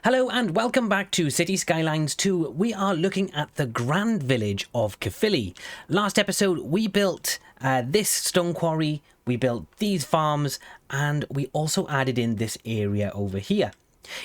Hello and welcome back to Cities Skylines 2. We are looking at the grand village of Caerphilly. Last episode we built this stone quarry, we built these farms, and we also added in this area over here.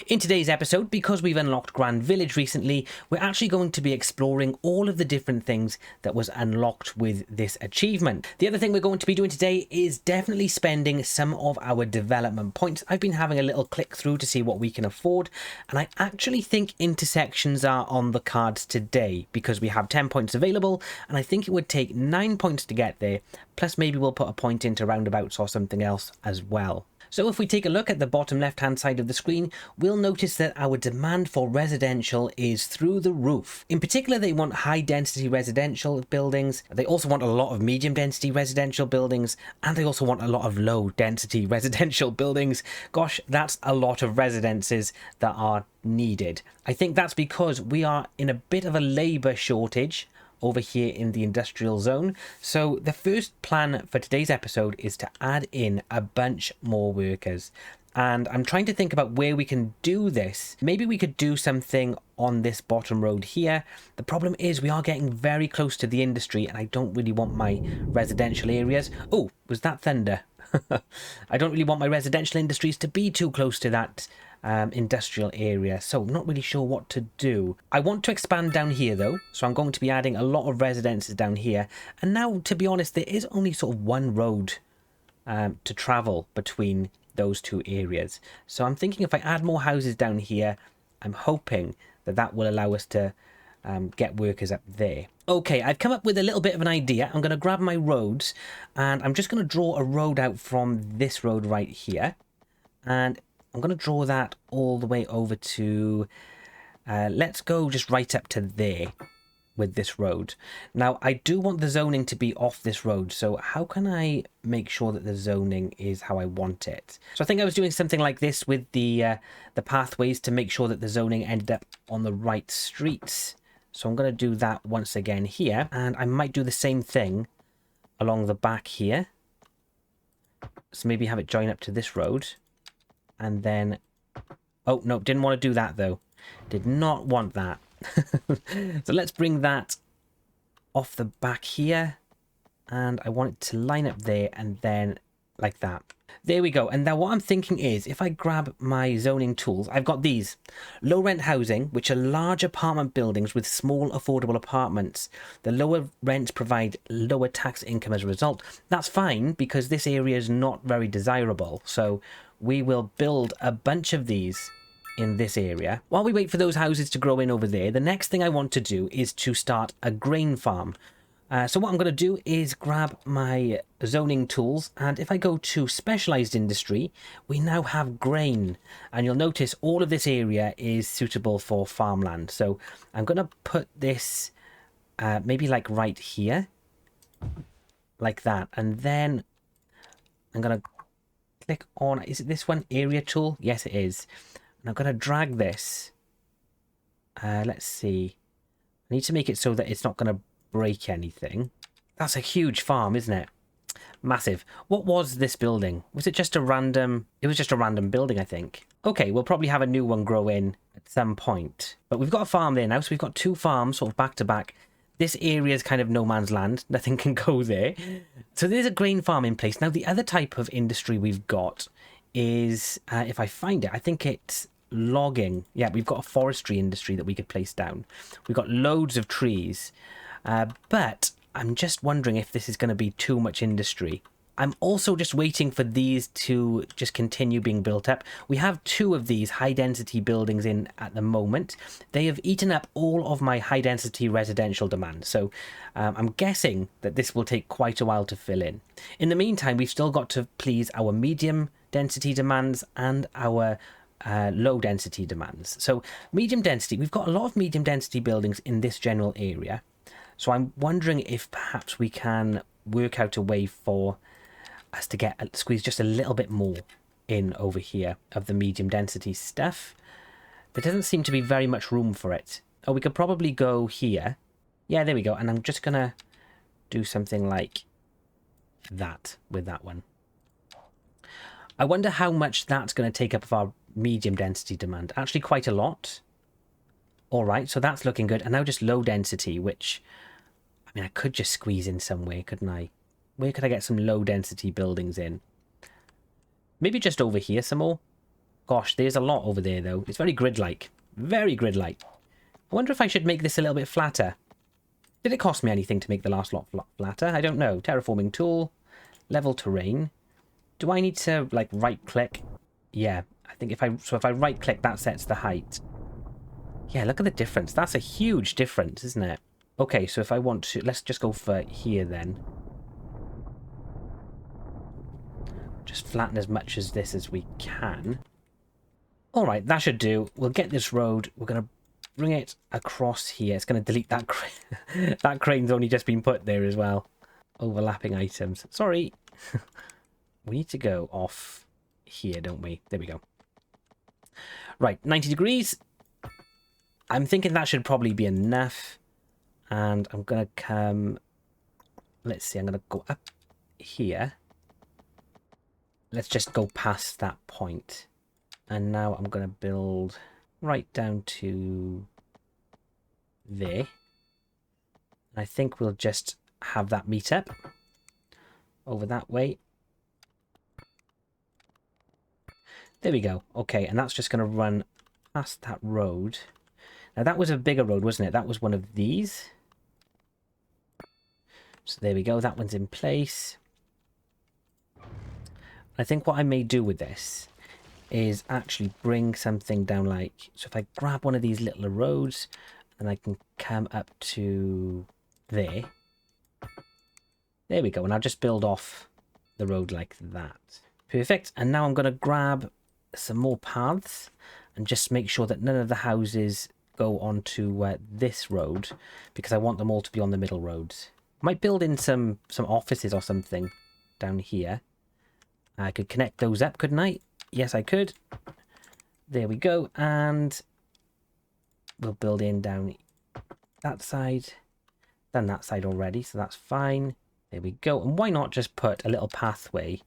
In today's episode, because we've unlocked Grand Village recently, we're actually going to be exploring all of the different things that was unlocked with this achievement. The other thing we're going to be doing today is definitely spending some of our development points. I've been having a little click through to see what we can afford, and I actually think intersections are on the cards today because we have 10 points available, and I think it would take 9 points to get there, plus maybe we'll put a point into roundabouts or something else as well. So if we take a look at the bottom left hand side of the screen, we'll notice that our demand for residential is through the roof. In particular, they want high density residential buildings, they also want a lot of medium density residential buildings, and they also want a lot of low density residential buildings. Gosh, that's a lot of residences that are needed. I think that's because we are in a bit of a labour shortage over here in the industrial zone. So the first plan for today's episode is to add in a bunch more workers. And I'm trying to think about where we can do this. Maybe we could do something on this bottom road here. The problem is we are getting very close to the industry and I don't really want my residential areas. Oh, was that thunder? I don't really want my residential industries to be too close to that industrial area, so I'm not really sure what to do. I want to expand down here though, so I'm going to be adding a lot of residences down here. And now, to be honest, there is only sort of one road to travel between those two areas. So I'm thinking if I add more houses down here, I'm hoping that that will allow us to get workers up there. Okay, I've come up with a little bit of an idea. I'm going to grab my roads and I'm just going to draw a road out from this road right here. And I'm going to draw that all the way over to, let's go just right up to there with this road. Now, I do want the zoning to be off this road, so how can I make sure that the zoning is how I want it? So I think I was doing something like this with the pathways to make sure that the zoning ended up on the right streets. So I'm going to do that once again here, and I might do the same thing along the back here. So maybe have it join up to this road. And then, oh no, didn't want to do that though. Did not want that. So let's bring that off the back here. And I want it to line up there and then like that. There we go. And now what I'm thinking is if I grab my zoning tools, I've got these low rent housing, which are large apartment buildings with small affordable apartments. The lower rents provide lower tax income as a result. That's fine because this area is not very desirable. So we will build a bunch of these in this area. While we wait for those houses to grow in over there, the next thing I want to do is to start a grain farm. So what I'm going to do is grab my zoning tools, and if I go to specialized industry, we now have grain, and you'll notice all of this area is suitable for farmland. So I'm going to put this maybe like right here, like that, and then I'm going to click on, is it this one, area tool? Yes, it is. And I'm going to drag this. Let's see. I need to make it so that it's not going to break anything. That's a huge farm, isn't it? Massive. What was this building? Was it just a random... It was just a random building, I think. Okay, we'll probably have a new one grow in at some point. But we've got a farm there now, so we've got two farms sort of back to back. This area is kind of no man's land. Nothing can go there. So there's a grain farm in place. Now, the other type of industry we've got is, if I find it, I think it's logging. Yeah, we've got a forestry industry that we could place down. We've got loads of trees. But I'm just wondering if this is going to be too much industry. I'm also just waiting for these to just continue being built up. We have two of these high density buildings in at the moment. They have eaten up all of my high density residential demand. So I'm guessing that this will take quite a while to fill in. In the meantime, we've still got to please our medium density demands and our low density demands. So medium density, we've got a lot of medium density buildings in this general area. So I'm wondering if perhaps we can work out a way for us to squeeze just a little bit more in over here of the medium density stuff. There doesn't seem to be very much room for it. Oh, we could probably go here. Yeah, there we go. And I'm just going to do something like that with that one. I wonder how much that's going to take up of our medium density demand. Actually quite a lot. All right, so that's looking good. And now just low density, which, I mean, I could just squeeze in somewhere, couldn't I? Where could I get some low density buildings in? Maybe just over here some more. Gosh, there's a lot over there, though. It's very grid-like. Very grid-like. I wonder if I should make this a little bit flatter. Did it cost me anything to make the last lot flatter? I don't know. Terraforming tool. Level terrain. Do I need to, like, right-click? Yeah, I think if I right-click, that sets the height. Yeah, look at the difference. That's a huge difference, isn't it? Okay, so if I want to... Let's just go for here, then. Just flatten as much as this as we can. All right, that should do. We'll get this road. We're going to bring it across here. It's going to delete that crane. That crane's only just been put there as well. Overlapping items. Sorry. We need to go off here, don't we? There we go. Right, 90 degrees. I'm thinking that should probably be enough. And I'm going to come... Let's see, I'm going to go up here. Let's just go past that point. And now I'm going to build right down to there. I think we'll just have that meet up over that way. There we go. Okay, and that's just going to run past that road. Now, that was a bigger road, wasn't it? That was one of these. So there we go. That one's in place. I think what I may do with this is actually bring something down like... So if I grab one of these little roads, and I can come up to there. There we go. And I'll just build off the road like that. Perfect. And now I'm going to grab some more paths and just make sure that none of the houses go onto this road, because I want them all to be on the middle roads. I might build in some offices or something down here. I could connect those up, couldn't I? Yes, I could. There we go. And we'll build in down that side. Done that side already, so that's fine. There we go. And why not just put a little pathway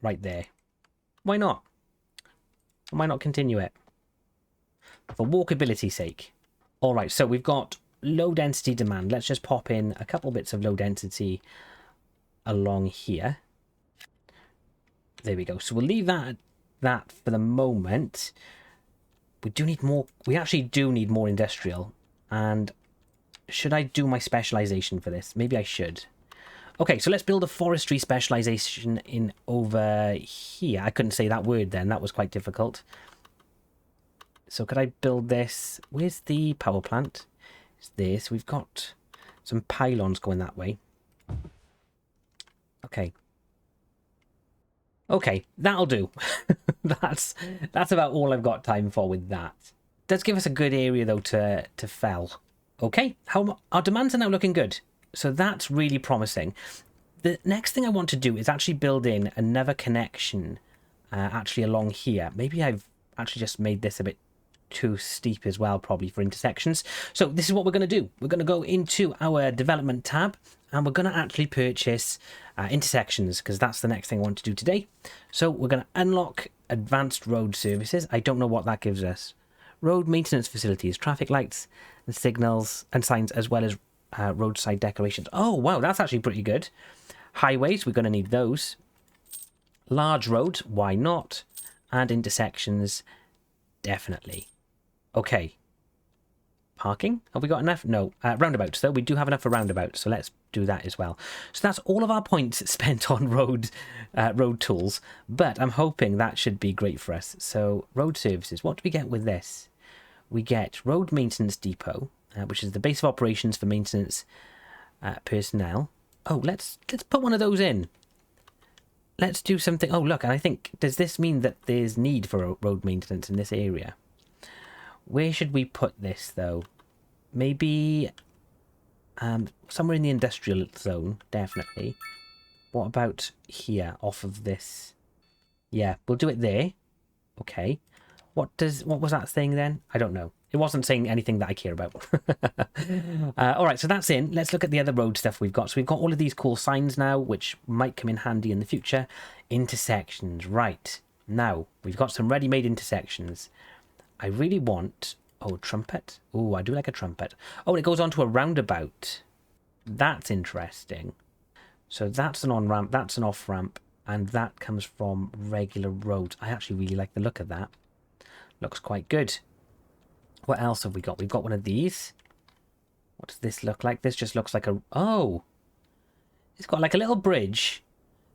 right there? Why not? Why not continue it? For walkability's sake. All right, so we've got low density demand. Let's just pop in a couple bits of low density along here. There we go. So we'll leave that for the moment. We do need more. We actually do need more industrial. And should I do my specialization for this? Maybe I should. Okay, so let's build a forestry specialization in over here. I couldn't say that word then. That was quite difficult. So could I build this? Where's the power plant? It's this. We've got some pylons going that way. Okay. Okay, that'll do. That's about all I've got time for with that. Does give us a good area though to fell. Okay, our demands are now looking good. So that's really promising. The next thing I want to do is actually build in another connection actually along here. Maybe I've actually just made this a bit too steep as well, probably for intersections. So this is what we're going to do. We're going to go into our development tab and we're going to actually purchase intersections, because that's the next thing I want to do today. So we're going to unlock advanced road services. I don't know what that gives us. Road maintenance facilities, traffic lights and signals and signs, as well as roadside decorations. Oh, wow, that's actually pretty good. Highways, we're going to need those. Large roads, why not? And intersections, definitely. Okay. Parking, have we got enough? No. Roundabouts, though. We do have enough for roundabouts, so let's do that as well. So that's all of our points spent on road tools, but I'm hoping that should be great for us. So road services, what do we get with this? We get road maintenance depot, which is the base of operations for maintenance personnel. Oh, let's put one of those in. Let's do something. Oh, look, and I think, does this mean that there's need for road maintenance in this area? Where should we put this, though? Maybe somewhere in the industrial zone, definitely. What about here, off of this? Yeah, we'll do it there. Okay. What was that saying then? I don't know. It wasn't saying anything that I care about. All right, so that's in. Let's look at the other road stuff we've got. So we've got all of these cool signs now, which might come in handy in the future. Intersections, right. Now, we've got some ready-made intersections. I really want... Oh, trumpet. Oh, I do like a trumpet. Oh, and it goes on to a roundabout. That's interesting. So that's an on-ramp, that's an off-ramp, and that comes from regular roads. I actually really like the look of that. Looks quite good. What else have we got? We've got one of these. What does this look like? This just looks like a... Oh! It's got like a little bridge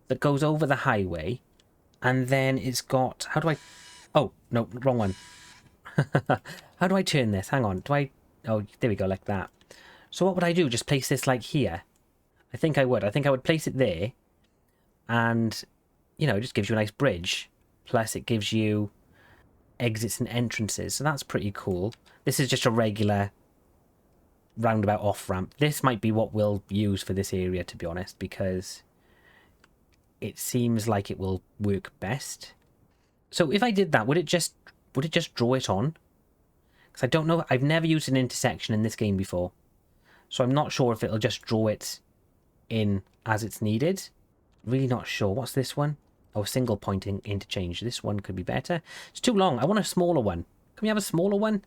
that goes over the highway. And then it's got... How do I... Oh, no, wrong one. How do I turn this? Hang on. Do I... Oh, there we go, like that. So what would I do? Just place this like here? I think I would. I think I would place it there. And, you know, it just gives you a nice bridge. Plus it gives you exits and entrances. So that's pretty cool. This is just a regular roundabout off-ramp. This might be what we'll use for this area, to be honest, because it seems like it will work best. So if I did that, would it just draw it on? Because I don't know. I've never used an intersection in this game before. So I'm not sure if it'll just draw it in as it's needed. Really not sure. What's this one? Oh, single pointing interchange. This one could be better. It's too long. I want a smaller one. Can we have a smaller one?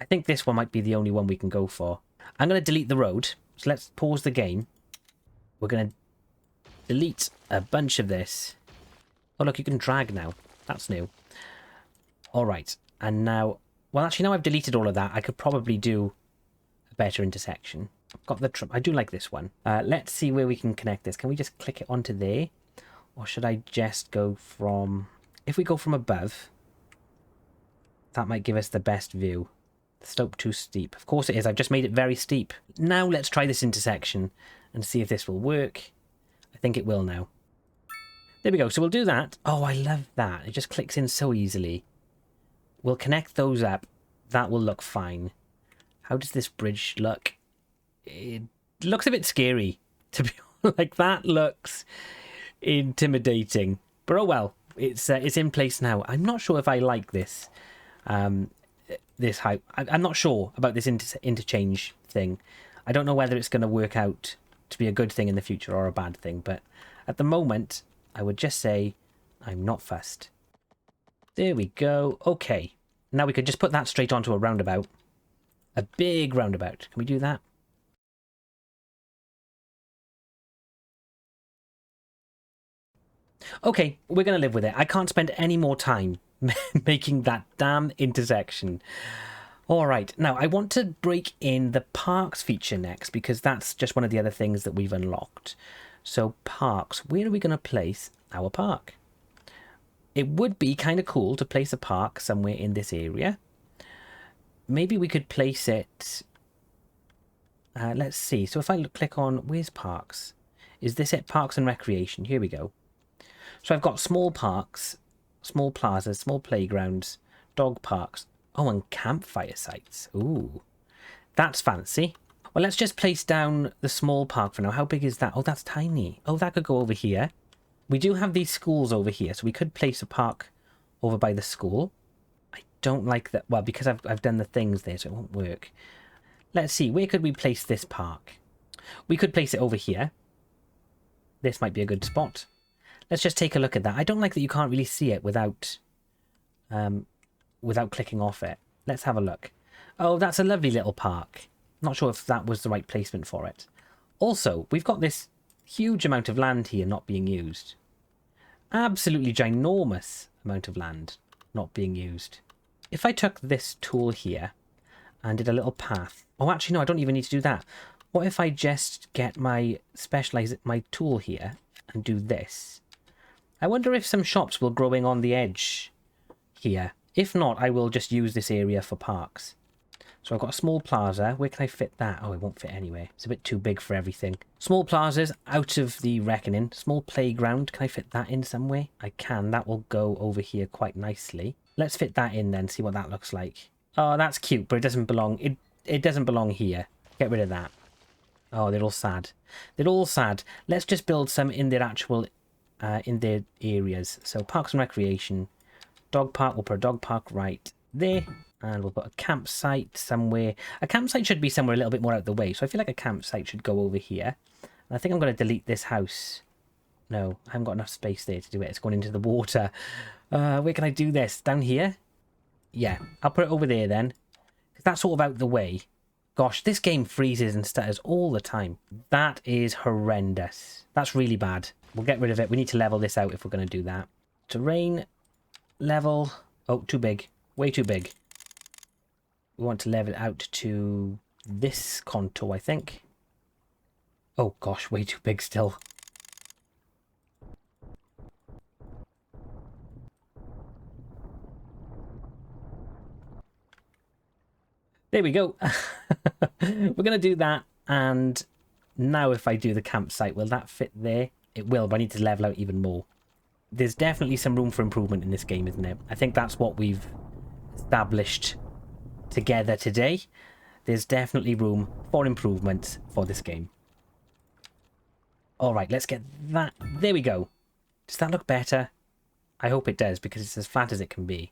I think this one might be the only one we can go for. I'm going to delete the road. So let's pause the game. We're going to delete a bunch of this. Oh, look, you can drag now. That's new. All right. And now, well, actually, now I've deleted all of that, I could probably do a better intersection. I've got the... I do like this one. Let's see where we can connect this. Can we just click it onto there? Or should I just go from... If we go from above, that might give us the best view. The slope too steep. Of course it is. I've just made it very steep. Now let's try this intersection and see if this will work. I think it will now. There we go. So we'll do that. Oh, I love that. It just clicks in so easily. We'll connect those up. That will look fine. How does this bridge look? It looks a bit scary, to be honest. Like, that looks intimidating. But oh well. It's in place now. I'm not sure if I like this. This height. I'm not sure about this interchange thing. I don't know whether it's going to work out to be a good thing in the future or a bad thing. But at the moment, I would just say I'm not fussed. There we go. Okay. Now we could just put that straight onto a roundabout. A big roundabout. Can we do that? Okay, we're going to live with it. I can't spend any more time making that damn intersection. All right. Now, I want to break in the parks feature next because that's just one of the other things that we've unlocked. So, parks. Where are we going to place our park? It would be kind of cool to place a park somewhere in this area. Maybe we could place it... let's see. So if I click on... Where's parks? Is this it? Parks and recreation. Here we go. So I've got small parks, small plazas, small playgrounds, dog parks. Oh, and campfire sites. Ooh, that's fancy. Well, let's just place down the small park for now. How big is that? Oh, that's tiny. Oh, that could go over here. We do have these schools over here, so we could place a park over by the school. I don't like that. Well, because I've done the things there, so it won't work. Let's see. Where could we place this park? We could place it over here. This might be a good spot. Let's just take a look at that. I don't like that you can't really see it without clicking off it. Let's have a look. Oh, that's a lovely little park. Not sure if that was the right placement for it. Also, we've got this huge amount of land here not being used. Absolutely ginormous amount of land not being used. If I took this tool here and did a little path... Oh, actually, no, I don't even need to do that. What if I just get my tool here and do this? I wonder if some shops will growing on the edge here. If not, I will just use this area for parks. So I've got a small plaza. Where can I fit that? Oh, it won't fit anyway. It's a bit too big for everything. Small plazas out of the reckoning. Small playground. Can I fit that in somewhere? I can. That will go over here quite nicely. Let's fit that in then, see what that looks like. Oh, that's cute, but it doesn't belong. It doesn't belong here. Get rid of that. Oh, they're all sad. They're all sad. Let's just build some in their actual... in their areas. So parks and recreation. Dog park. We'll put a dog park right there. And we'll put a campsite somewhere. A campsite should be somewhere a little bit more out of the way. So I feel like a campsite should go over here. And I think I'm going to delete this house No, I haven't got enough space there to do it. It's going into the water. Where can I do this? Down here? Yeah, I'll put it over there then. Because that's sort of out the way. Gosh, this game freezes and stutters all the time. That is horrendous. That's really bad. We'll get rid of it. We need to level this out if we're going to do that. Terrain, level. Oh, too big. Way too big. We want to level it out to this contour, I think. Oh gosh, way too big still. There we go. We're going to do that. And now if I do the campsite, will that fit there? It will, but I need to level out even more. There's definitely some room for improvement in this game, isn't it? I think that's what we've established together today. There's definitely room for improvement for this game. All right, let's get that. There we go. Does that look better? I hope it does, because it's as flat as it can be.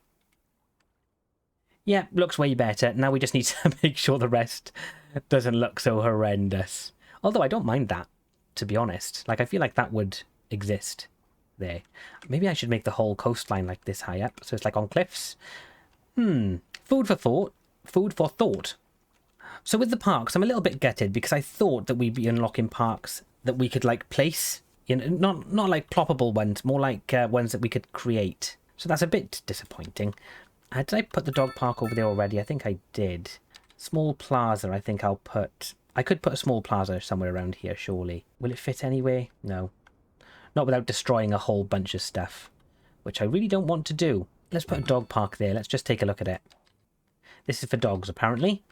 Yeah, looks way better. Now we just need to make sure the rest doesn't look so horrendous. Although I don't mind that, to be honest. Like, I feel like that would exist there. Maybe I should make the whole coastline like this high up, so it's like on cliffs. Food for thought. Food for thought. So with the parks, I'm a little bit gutted because I thought that we'd be unlocking parks that we could, like, place. You know, not like ploppable ones, more like ones that we could create. So that's a bit disappointing. Did I put the dog park over there already? I think I did. Small plaza, I think I'll put... I could put a small plaza somewhere around here, surely. Will it fit anyway? No. Not without destroying a whole bunch of stuff, which I really don't want to do. Let's put a dog park there. Let's just take a look at it. This is for dogs, apparently.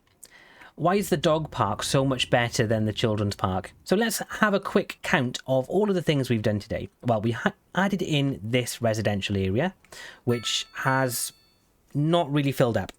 Why is the dog park so much better than the children's park? So let's have a quick count of all of the things we've done today. Well, we added in this residential area, which has... not really filled up.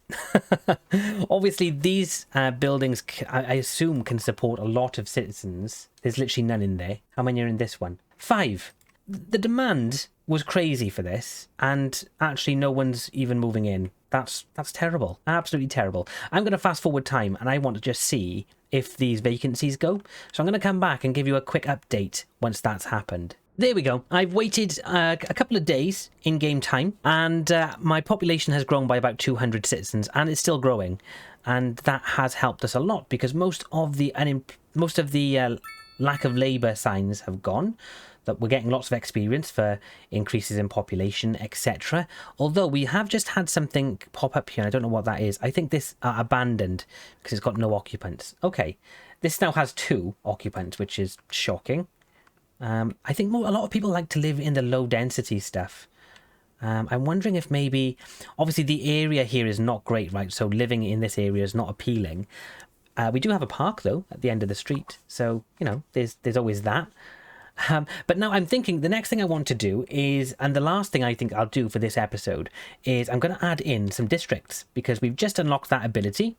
Obviously, these buildings, I assume, can support a lot of citizens. There's literally none in there. How many are in this one? 5. The demand was crazy for this, and actually no one's even moving in. That's terrible. Absolutely terrible. I'm going to fast forward time, and I want to just see if these vacancies go. So I'm going to come back and give you a quick update once that's happened. There we go. I've waited a couple of days in game time, and my population has grown by about 200 citizens, and it's still growing. And that has helped us a lot because most of the lack of labour signs have gone. That we're getting lots of experience for increases in population, etc. Although we have just had something pop up here. I don't know what that is. I think this abandoned because it's got no occupants. Okay, this now has 2 occupants, which is shocking. I think a lot of people like to live in the low density stuff. I'm wondering if maybe, obviously the area here is not great, right? So living in this area is not appealing. We do have a park though at the end of the street, so you know there's always that. But now I'm thinking the next thing I want to do is, and the last thing I think I'll do for this episode is I'm going to add in some districts because we've just unlocked that ability,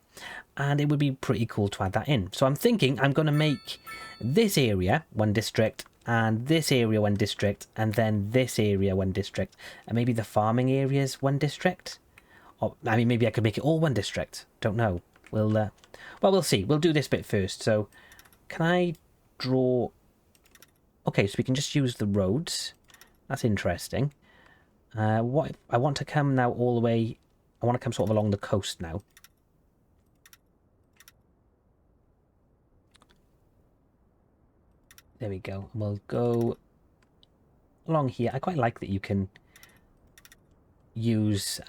and it would be pretty cool to add that in. So I'm thinking I'm going to make this area one district, and this area one district, and then this area one district, and maybe the farming areas one district. Or I mean, maybe I could make it all one district. Don't know. Well, we'll see. We'll do this bit first. So, can I draw? Okay, so we can just use the roads. That's interesting. What I want to come now all the way. I want to come sort of along the coast now. There we go. We'll go along here. I quite like that you can use...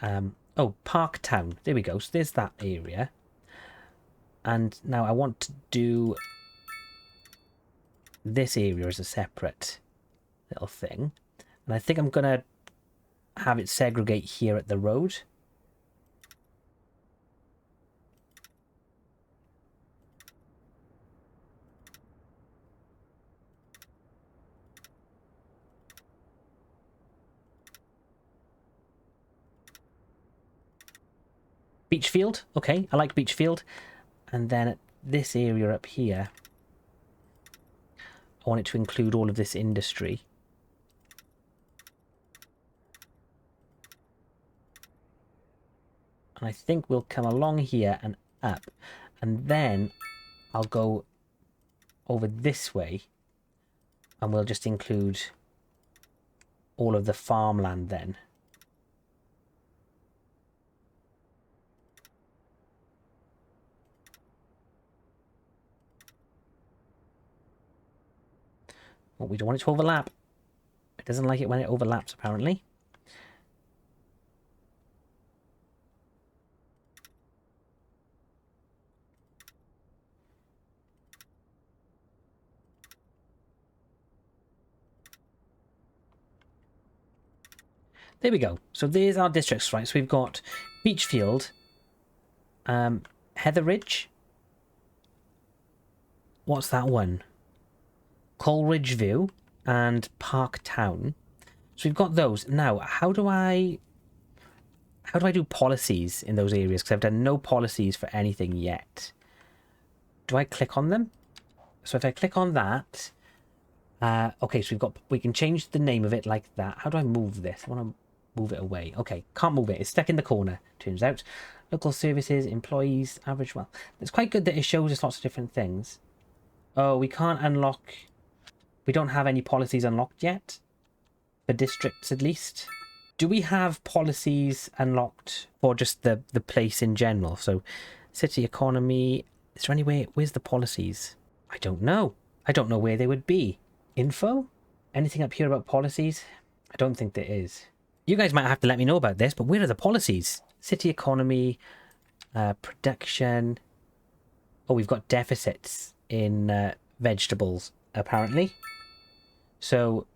oh, Park Town. There we go. So there's that area. And now I want to do this area as a separate little thing. And I think I'm going to have it segregate here at the road. Beach field. Okay, I like beach field. And then at this area up here, I want it to include all of this industry. And I think we'll come along here and up. And then I'll go over this way. And we'll just include all of the farmland then. Well, we don't want it to overlap. It doesn't like it when it overlaps, apparently. There we go. So there's our districts, right? So we've got Beachfield, Heather Ridge. What's that one? Coleridge View and Park Town. So we've got those. Now, how do I do policies in those areas? Because I've done no policies for anything yet. Do I click on them? So if I click on that, okay, so we can change the name of it like that. How do I move this? I want to move it away. Okay, can't move it. It's stuck in the corner, turns out. Local services, employees, average. Well, it's quite good that it shows us lots of different things. Oh, we can't unlock. We don't have any policies unlocked yet. For districts, at least. Do we have policies unlocked for just the place in general? So, city economy. Is there any way? Where's the policies? I don't know. I don't know where they would be. Info? Anything up here about policies? I don't think there is. You guys might have to let me know about this, but where are the policies? City economy, production. Oh, we've got deficits in vegetables, apparently. So,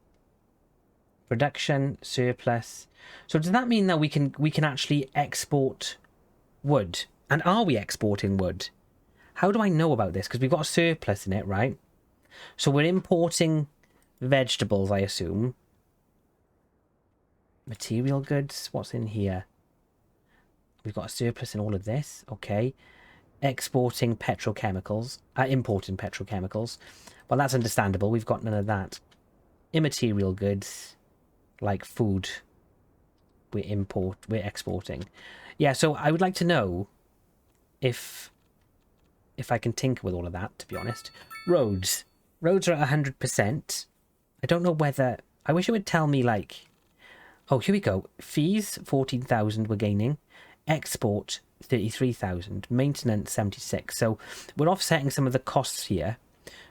production, surplus. So does that mean that we can actually export wood? And are we exporting wood? How do I know about this? Because we've got a surplus in it, right? So we're importing vegetables, I assume. Material goods. What's in here? We've got a surplus in all of this. Okay. Exporting petrochemicals. Importing petrochemicals. Well, that's understandable. We've got none of that. Immaterial goods. Like food. We're exporting. Yeah, so I would like to know if I can tinker with all of that, to be honest. Roads. Roads are at 100%. I don't know whether... I wish it would tell me, like... Oh, here we go. Fees, 14,000 we're gaining. Export, 33,000. Maintenance, 76. So we're offsetting some of the costs here.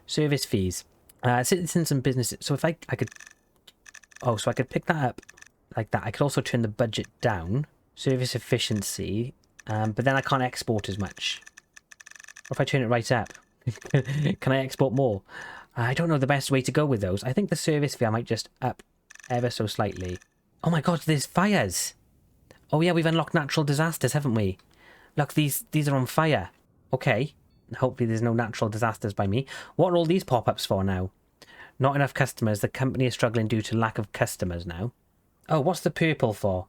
Service fees. Citizens and businesses. So if I could... Oh, so I could pick that up like that. I could also turn the budget down. Service efficiency. But then I can't export as much. Or if I turn it right up. Can I export more? I don't know the best way to go with those. I think the service fee I might just up ever so slightly. Oh my god, there's fires. Oh yeah, we've unlocked natural disasters, haven't we? Look, these are on fire. Okay. Hopefully there's no natural disasters by me. What are all these pop-ups for now? Not enough customers. The company is struggling due to lack of customers now. Oh, what's the purple for?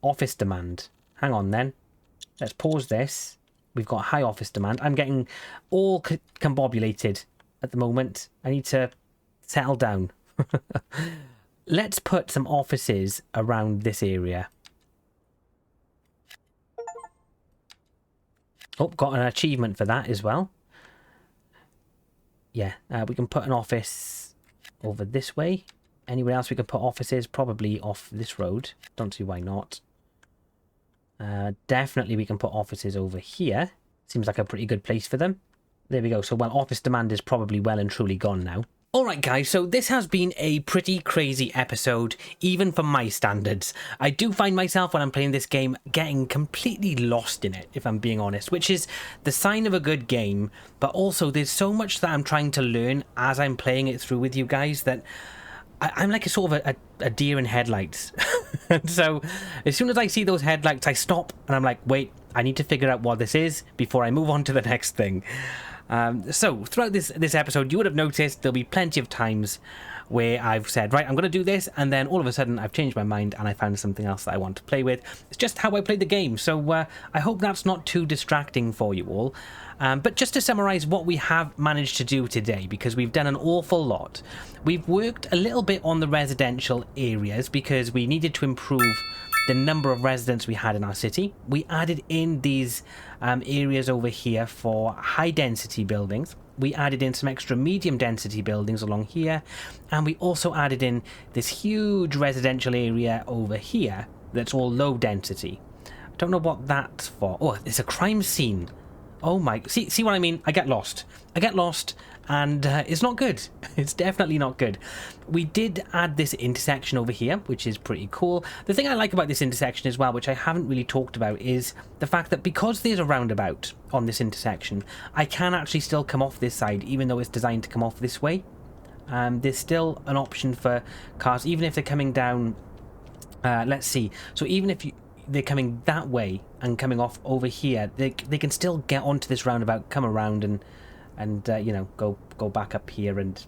Office demand. Hang on then. Let's pause this. We've got high office demand. I'm getting all combobulated at the moment. I need to settle down. Let's put some offices around this area. Oh, got an achievement for that as well. Yeah, we can put an office over this way. Anywhere else we can put offices? Probably off this road. Don't see why not. Definitely we can put offices over here. Seems like a pretty good place for them. There we go. So, well, office demand is probably well and truly gone now. Alright guys, so this has been a pretty crazy episode, even for my standards. I do find myself, when I'm playing this game, getting completely lost in it, if I'm being honest, which is the sign of a good game, but also there's so much that I'm trying to learn as I'm playing it through with you guys that I'm like a sort of a deer in headlights. And so as soon as I see those headlights, I stop and I'm like, wait, I need to figure out what this is before I move on to the next thing. So throughout this episode, you would have noticed there'll be plenty of times where I've said, right, I'm going to do this, and then all of a sudden I've changed my mind and I found something else that I want to play with. It's just how I play the game, so I hope that's not too distracting for you all. But just to summarise what we have managed to do today, because we've done an awful lot. We've worked a little bit on the residential areas because we needed to improve the number of residents we had in our city. We added in these areas over here for high density buildings. we added in some extra medium density buildings along here, and we also added in this huge residential area over here that's all low density. I don't know what that's for. Oh, it's a crime scene. Oh my, see what I mean? I get lost, and it's not good. It's definitely not good. We did add this intersection over here, which is pretty cool. The thing I like about this intersection as well, which I haven't really talked about, is the fact that because there's a roundabout on this intersection, I can actually still come off this side, even though it's designed to come off this way. There's still an option for cars, even if they're coming down, let's see, so even if they're coming that way and coming off over here, they can still get onto this roundabout, come around and you know, go back up here and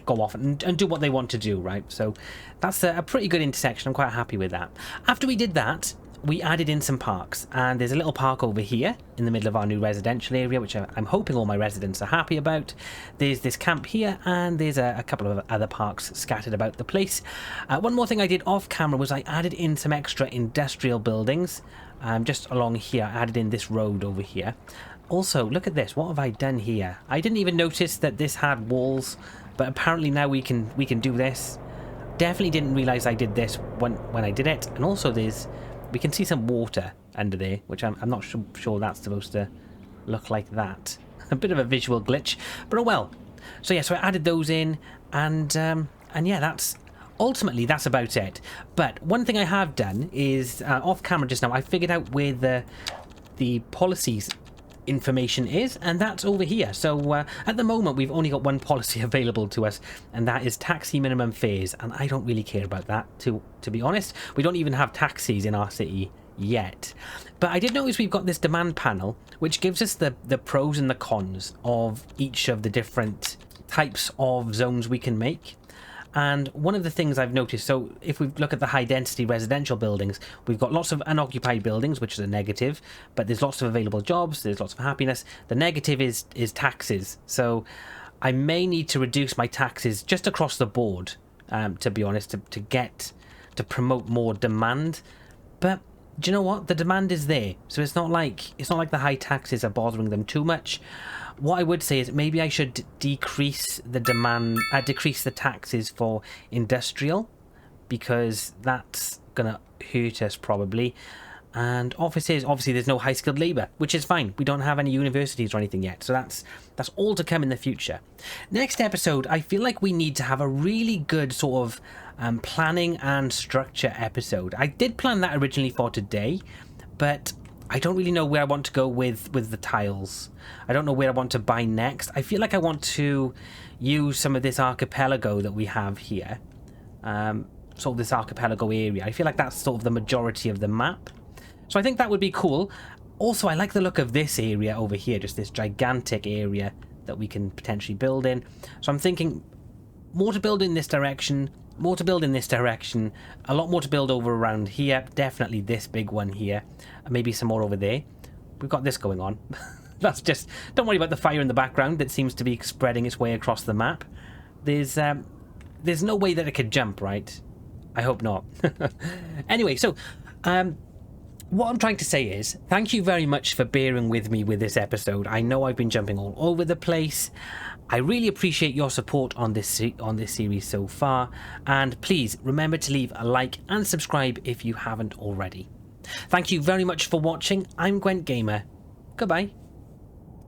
go off and do what they want to do, right? So that's a pretty good intersection. I'm quite happy with that. After we did that, we added in some parks, and there's a little park over here in the middle of our new residential area, which I'm hoping all my residents are happy about. There's this camp here, and there's a couple of other parks scattered about the place. One more thing I did off camera was I added in some extra industrial buildings just along here. I added in this road over here. Also, look at this. What have I done here? I didn't even notice that this had walls, but apparently now we can do this. Definitely didn't realize I did this when I did it. And also we can see some water under there, which I'm not sure that's supposed to look like that. A bit of a visual glitch, but oh well. So yeah, so I added those in, and yeah, that's about it. But one thing I have done is off camera just now, I figured out where the policies information is, and that's over here. So at the moment we've only got one policy available to us, and that is taxi minimum fares, and I don't really care about that, to be honest. We don't even have taxis in our city yet. But I did notice we've got this demand panel which gives us the pros and the cons of each of the different types of zones we can make. And one of the things I've noticed, so if we look at the high density residential buildings, we've got lots of unoccupied buildings, which is a negative, but there's lots of available jobs, there's lots of happiness. The negative is taxes. So I may need to reduce my taxes just across the board, to be honest, to promote more demand. But do you know what? The demand is there. So it's not like the high taxes are bothering them too much. What I would say is maybe I should decrease the taxes for industrial, because that's gonna hurt us probably. And offices, obviously there's no high skilled labour, which is fine. We don't have any universities or anything yet, so that's all to come in the future. Next episode, I feel like we need to have a really good sort of planning and structure episode. I did plan that originally for today, but I don't really know where I want to go with the tiles. I don't know where I want to buy next. I feel like I want to use some of this archipelago that we have here. Sort of this archipelago area. I feel like that's sort of the majority of the map. So I think that would be cool. Also, I like the look of this area over here. Just this gigantic area that we can potentially build in. So I'm thinking more to build in this direction. More to build in this direction, a lot more to build over around here, definitely this big one here, and maybe some more over there. We've got this going on. That's just, don't worry about the fire in the background that seems to be spreading its way across the map. There's no way that it could jump, right? I hope not. Anyway, so what I'm trying to say is, thank you very much for bearing with me with this episode. I know I've been jumping all over the place. I really appreciate your support on this series so far, and please remember to leave a like and subscribe if you haven't already. Thank you very much for watching. I'm Gwent Gamer. Goodbye.